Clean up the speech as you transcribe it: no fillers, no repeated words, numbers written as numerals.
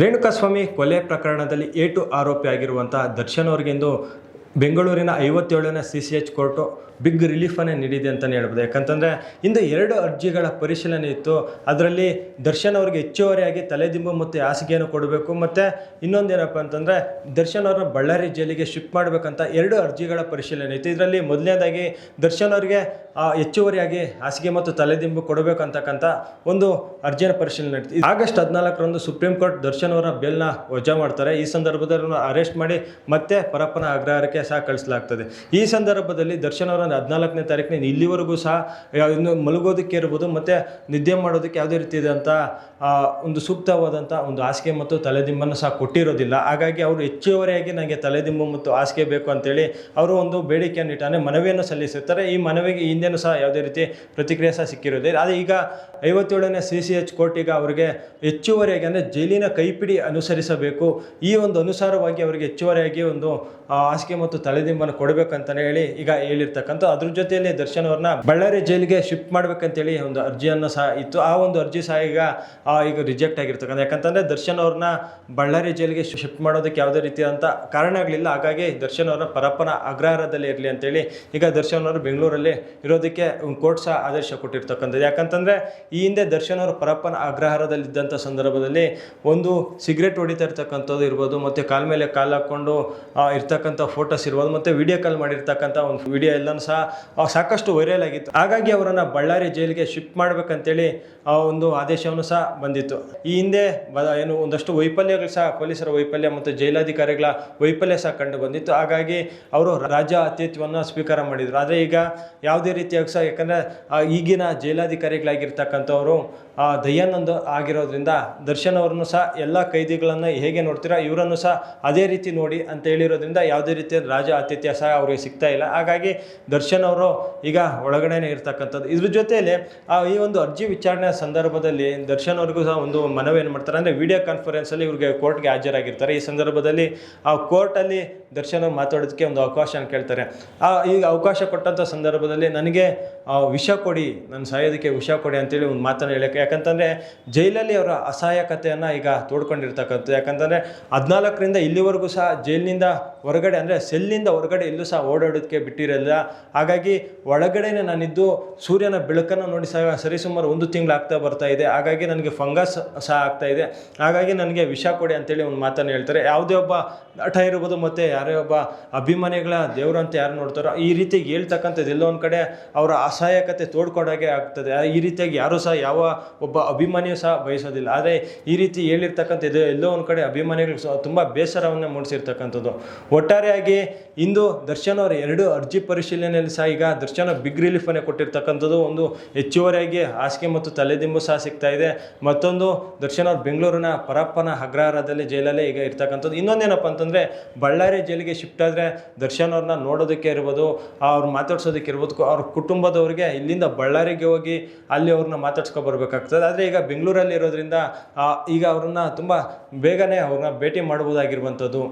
ರೇಣುಕಾಸ್ವಾಮಿ ಕೊಲೆ ಪ್ರಕರಣದಲ್ಲಿ ಏಟು ಆರೋಪಿ ಆಗಿರುವಂತಹ ದರ್ಶನ್ ಅವರಿಗೆಂದು ಬೆಂಗಳೂರಿನ 57ನೇ CCH ಕೋರ್ಟು ಬಿಗ್ ರಿಲೀಫನ್ನೇ ನೀಡಿದೆ ಅಂತಲೇ ಹೇಳ್ಬೋದು. ಯಾಕಂತಂದರೆ ಇಂದು 2 ಅರ್ಜಿಗಳ ಪರಿಶೀಲನೆ ಇತ್ತು. ಅದರಲ್ಲಿ ದರ್ಶನ್ ಅವರಿಗೆ ಹೆಚ್ಚುವರಿಯಾಗಿ ತಲೆದಿಂಬು ಮತ್ತು ಹಾಸಿಗೆಯನ್ನು ಕೊಡಬೇಕು, ಮತ್ತು ಇನ್ನೊಂದೇನಪ್ಪ ಅಂತಂದರೆ ದರ್ಶನ್ ಅವ್ರನ್ನ ಬಳ್ಳಾರಿ ಜೈಲಿಗೆ ಶಿಫ್ಟ್ ಮಾಡಬೇಕಂತ 2 ಅರ್ಜಿಗಳ ಪರಿಶೀಲನೆ ಇತ್ತು. ಇದರಲ್ಲಿ ಮೊದಲನೇದಾಗಿ ದರ್ಶನ್ ಅವರಿಗೆ ಹೆಚ್ಚುವರಿಯಾಗಿ ಹಾಸಿಗೆ ಮತ್ತು ತಲೆದಿಂಬು ಕೊಡಬೇಕಂತಕ್ಕಂಥ ಒಂದು ಅರ್ಜಿಯ ಪರಿಶೀಲನೆ ಇತ್ತು. ಆಗಸ್ಟ್ 14ರಂದು ಸುಪ್ರೀಂ ಕೋರ್ಟ್ ದರ್ಶನ್ ಅವರ ಬೇಲ್ನ ವಜಾ ಮಾಡ್ತಾರೆ. ಈ ಸಂದರ್ಭದಲ್ಲಿ ಅರೆಸ್ಟ್ ಮಾಡಿ ಮತ್ತೆ ಪರಪ್ಪನ ಅಗ್ರಹಾರಕ್ಕೆ ಸಹ ಕಳಿಸಲಾಗ್ತದೆ. ಈ ಸಂದರ್ಭದಲ್ಲಿ ದರ್ಶನ್ ಅವರ 14ನೇ ತಾರೀಕಿನ ಇಲ್ಲಿವರೆಗೂ ಸಹ ಇನ್ನು ಮಲಗೋದಕ್ಕೆ ಇರ್ಬೋದು ಮತ್ತು ನಿದ್ದೆ ಮಾಡೋದಕ್ಕೆ ಯಾವುದೇ ರೀತಿ ಇದಂಥ ಒಂದು ಸೂಕ್ತವಾದಂಥ ಒಂದು ಹಾಸಿಗೆ ಮತ್ತು ತಲೆದಿಂಬನ್ನು ಸಹ ಕೊಟ್ಟಿರೋದಿಲ್ಲ. ಹಾಗಾಗಿ ಅವರು ಹೆಚ್ಚುವರಿಯಾಗಿ ನನಗೆ ತಲೆದಿಂಬು ಮತ್ತು ಹಾಸಿಗೆ ಬೇಕು ಅಂತೇಳಿ ಅವರು ಒಂದು ಬೇಡಿಕೆಯನ್ನು ಇಟ್ಟು ಮನವಿಯನ್ನು ಸಲ್ಲಿಸಿರ್ತಾರೆ. ಈ ಮನವಿಗೆ ಹಿಂದೆನೂ ಸಹ ಯಾವುದೇ ರೀತಿ ಪ್ರತಿಕ್ರಿಯೆ ಸಹ ಸಿಕ್ಕಿರೋದಿಲ್ಲ. ಆದರೆ ಈಗ 57ನೇ CCH ಕೋರ್ಟ್ ಈಗ ಅವರಿಗೆ ಹೆಚ್ಚುವರಿಯಾಗಿ ಅಂದರೆ ಜೈಲಿನ ಕೈಪಿಡಿ ಅನುಸರಿಸಬೇಕು, ಈ ಒಂದು ಅನುಸಾರವಾಗಿ ಅವರಿಗೆ ಹೆಚ್ಚುವರಿಯಾಗಿ ಒಂದು ಹಾಸಿಗೆ ಮತ್ತು ತಲೆದಿಂಬನ್ನು ಕೊಡಬೇಕಂತಲೇ ಹೇಳಿ ಈಗ ಹೇಳಿರ್ತಕ್ಕಂಥ ಅದ್ರ ಜೊತೆಯಲ್ಲಿ ದರ್ಶನ್ ಅವ್ರನ್ನ ಬಳ್ಳಾರಿ ಜೈಲಿಗೆ ಶಿಫ್ಟ್ ಮಾಡ್ಬೇಕಂತೇಳಿ ಒಂದು ಅರ್ಜಿಯನ್ನು ಸಹ ಇತ್ತು. ಆ ಒಂದು ಅರ್ಜಿ ಸಹ ಈಗ ರಿಜೆಕ್ಟ್ ಆಗಿರ್ತಕ್ಕಂಥ. ಯಾಕಂತಂದರೆ ದರ್ಶನ್ ಅವ್ರನ್ನ ಬಳ್ಳಾರಿ ಜೈಲಿಗೆ ಶಿಫ್ಟ್ ಮಾಡೋದಕ್ಕೆ ಯಾವುದೇ ರೀತಿಯಾದಂಥ ಕಾರಣಗಳಿಲ್ಲ. ಹಾಗಾಗಿ ದರ್ಶನ್ ಅವ್ರನ್ನ ಪರಪ್ಪನ ಅಗ್ರಹಾರದಲ್ಲಿ ಇರಲಿ ಅಂತೇಳಿ ಈಗ ದರ್ಶನ್ ಅವರು ಬೆಂಗಳೂರಲ್ಲಿ ಇರೋದಕ್ಕೆ ಕೋರ್ಟ್ ಸಹ ಆದೇಶ ಕೊಟ್ಟಿರ್ತಕ್ಕಂಥದ್ದು. ಯಾಕಂತಂದರೆ ಈ ಹಿಂದೆ ದರ್ಶನ್ ಅವರು ಪರಪ್ಪನ ಅಗ್ರಹಾರದಲ್ಲಿದ್ದಂಥ ಸಂದರ್ಭದಲ್ಲಿ ಒಂದು ಸಿಗರೇಟ್ ಹೊಡಿತಾ ಇರ್ತಕ್ಕಂಥದ್ದು ಇರ್ಬೋದು, ಮತ್ತು ಕಾಲ ಮೇಲೆ ಕಾಲು ಹಾಕ್ಕೊಂಡು ಇರ್ತಕ್ಕಂಥ ಫೋಟೋಸ್ ಇರ್ಬೋದು, ಮತ್ತು ವಿಡಿಯೋ ಕಾಲ್ ಮಾಡಿರ್ತಕ್ಕಂಥ ಒಂದು ವಿಡಿಯೋ ಎಲ್ಲನೂ ಸಹ ಸಾಕಷ್ಟು ವೈರಲ್ ಆಗಿತ್ತು. ಹಾಗಾಗಿ ಅವರನ್ನು ಬಳ್ಳಾರಿ ಜೈಲಿಗೆ ಶಿಫ್ಟ್ ಮಾಡಬೇಕಂತೇಳಿ ಒಂದು ಆದೇಶವನ್ನು ಸಹ ಬಂದಿತ್ತು. ಈ ಹಿಂದೆ ಏನು ಒಂದಷ್ಟು ವೈಫಲ್ಯಗಳು ಸಹ ಪೊಲೀಸರ ವೈಫಲ್ಯ ಮತ್ತು ಜೈಲಾಧಿಕಾರಿಗಳ ವೈಫಲ್ಯ ಸಹ ಕಂಡು ಬಂದಿತ್ತು. ಹಾಗಾಗಿ ಅವರು ರಾಜ್ಯ ಆತಿಥ್ಯವನ್ನು ಸ್ವೀಕಾರ ಮಾಡಿದರು. ಆದರೆ ಈಗ ಯಾವುದೇ ರೀತಿಯಾಗಿ ಸಹ, ಯಾಕಂದರೆ ಈಗಿನ ಜೈಲಾಧಿಕಾರಿಗಳಾಗಿರ್ತಕ್ಕಂಥವರು ದಯಾನಂದ್ ಆಗಿರೋದ್ರಿಂದ ದರ್ಶನ್ ಅವರನ್ನು ಸಹ ಎಲ್ಲ ಕೈದಿಗಳನ್ನು ಹೇಗೆ ನೋಡ್ತೀರಾ ಇವರನ್ನು ಸಹ ಅದೇ ರೀತಿ ನೋಡಿ ಅಂತ ಹೇಳಿರೋದ್ರಿಂದ ಯಾವುದೇ ರೀತಿಯ ರಾಜ ಆತಿಥ್ಯ ಸಹ ಅವರಿಗೆ ಸಿಗ್ತಾ ಇಲ್ಲ. ಹಾಗಾಗಿ ದರ್ಶನ್ ಅವರು ಈಗ ಒಳಗಡೆನೇ ಇರ್ತಕ್ಕಂಥದ್ದು. ಇದ್ರ ಜೊತೆಯಲ್ಲಿ ಈ ಒಂದು ಅರ್ಜಿ ವಿಚಾರಣೆ ಸಂದರ್ಭದಲ್ಲಿ ದರ್ಶನ್ ಅವ್ರಿಗೂ ಸಹ ಒಂದು ಮನವಿ ಏನು ಮಾಡ್ತಾರೆ ಅಂದರೆ ವಿಡಿಯೋ ಕಾನ್ಫರೆನ್ಸಲ್ಲಿ ಇವ್ರಿಗೆ ಕೋರ್ಟ್ಗೆ ಹಾಜರಾಗಿರ್ತಾರೆ. ಈ ಸಂದರ್ಭದಲ್ಲಿ ಆ ಕೋರ್ಟಲ್ಲಿ ದರ್ಶನ್ ಅವ್ರು ಮಾತಾಡೋದಕ್ಕೆ ಒಂದು ಅವಕಾಶ ಕೇಳ್ತಾರೆ. ಈಗ ಅವಕಾಶ ಕೊಟ್ಟಂಥ ಸಂದರ್ಭದಲ್ಲಿ ನನಗೆ ವಿಷ ಕೊಡಿ, ನನ್ನ ಸಾಯೋದಕ್ಕೆ ವಿಷ ಕೊಡಿ ಅಂತೇಳಿ ಒಂದು ಮಾತನ್ನು ಹೇಳೋಕ್ಕೆ. ಯಾಕಂತಂದರೆ ಜೈಲಲ್ಲಿ ಅವರ ಅಸಹಾಯಕತೆಯನ್ನು ಈಗ ತೋಡ್ಕೊಂಡಿರ್ತಕ್ಕಂಥದ್ದು. ಯಾಕಂತಂದರೆ 14ರಿಂದ ಇಲ್ಲಿವರೆಗೂ ಸಹ ಜೈಲಿನಿಂದ ಹೊರಗಡೆ ಅಂದರೆ ಸೆಲ್ಲಿಂದ ಹೊರಗಡೆ ಎಲ್ಲೂ ಸಹ ಓಡಾಡೋದಕ್ಕೆ ಬಿಟ್ಟಿರಲಿಲ್ಲ. ಹಾಗಾಗಿ ಒಳಗಡೆನೆ ನಾನಿದ್ದು ಸೂರ್ಯನ ಬೆಳಕನ್ನು ನೋಡಿ ಸಹ ಸರಿಸುಮಾರು 1 ತಿಂಗಳು ಆಗ್ತಾ ಬರ್ತಾ ಇದೆ. ಹಾಗಾಗಿ ನನಗೆ ಫಂಗಸ್ ಸಹ ಆಗ್ತಾ ಇದೆ. ಹಾಗಾಗಿ ನನಗೆ ವಿಷ ಕೊಡಿ ಅಂತೇಳಿ ಒಂದು ಮಾತನ್ನು ಹೇಳ್ತಾರೆ. ಯಾವುದೇ ಒಬ್ಬ ನಟ ಇರ್ಬೋದು, ಮತ್ತು ಯಾರೇ ಒಬ್ಬ ಅಭಿಮಾನಿಗಳ ದೇವರು ಅಂತ ಯಾರು ನೋಡ್ತಾರೋ ಈ ರೀತಿ ಹೇಳ್ತಕ್ಕಂಥದ್ದು ಎಲ್ಲೋ ಒಂದು ಕಡೆ ಅವರ ಅಸಹಾಯಕತೆ ತೋಡ್ಕೊಡೋಗೆ ಆಗ್ತದೆ. ಈ ರೀತಿಯಾಗಿ ಯಾರೂ ಸಹ ಯಾವ ಒಬ್ಬ ಅಭಿಮಾನಿಯೂ ಸಹ ಬಯಸೋದಿಲ್ಲ. ಆದರೆ ಈ ರೀತಿ ಹೇಳಿರ್ತಕ್ಕಂಥದ್ದು ಎಲ್ಲೋ ಒಂದು ಕಡೆ ಅಭಿಮಾನಿಗಳು ಸಹ ತುಂಬ ಬೇಸರವನ್ನು ಮೂಡಿಸಿರ್ತಕ್ಕಂಥದ್ದು. ಒಟ್ಟಾರೆಯಾಗಿ ಇಂದು ದರ್ಶನ್ ಅವರ 2 ಅರ್ಜಿ ಪರಿಶೀಲನೆಯಲ್ಲಿ ಸಹ ಈಗ ದರ್ಶನ್ ಬಿಗ್ ರಿಲೀಫನ್ನೇ ಕೊಟ್ಟಿರ್ತಕ್ಕಂಥದ್ದು. ಒಂದು ಹೆಚ್ಚುವರಿಯಾಗಿ ಹಾಸಿಗೆ ಮತ್ತು ತಲೆದಿಂಬು ಸಹ ಸಿಗ್ತಾ ಇದೆ. ಮತ್ತೊಂದು ದರ್ಶನ್ ಅವರು ಬೆಂಗಳೂರಿನ ಪರಪ್ಪನ ಅಗ್ರಹಾರದಲ್ಲಿ ಜೈಲಲ್ಲೇ ಈಗ ಇರ್ತಕ್ಕಂಥದ್ದು. ಇನ್ನೊಂದೇನಪ್ಪ ಅಂತಂದರೆ ಬಳ್ಳಾರಿ ಜೈಲಿಗೆ ಶಿಫ್ಟ್ ಆದರೆ ದರ್ಶನ್ ಅವ್ರನ್ನ ನೋಡೋದಕ್ಕೆ ಇರ್ಬೋದು, ಅವ್ರು ಮಾತಾಡ್ಸೋದಕ್ಕೆ ಇರ್ಬೋದು, ಅವ್ರ ಕುಟುಂಬದವ್ರಿಗೆ ಇಲ್ಲಿಂದ ಬಳ್ಳಾರಿಗೆ ಹೋಗಿ ಅಲ್ಲಿ ಅವ್ರನ್ನ ಮಾತಾಡ್ಸ್ಕೊಬರ್ಬೇಕಾಗ್ತದೆ. ಆದರೆ ಈಗ ಬೆಂಗಳೂರಲ್ಲಿ ಇರೋದ್ರಿಂದ ಈಗ ಅವ್ರನ್ನ ತುಂಬ ಬೇಗನೆ ಅವ್ರನ್ನ ಭೇಟಿ ಮಾಡ್ಬೋದಾಗಿರುವಂಥದ್ದು.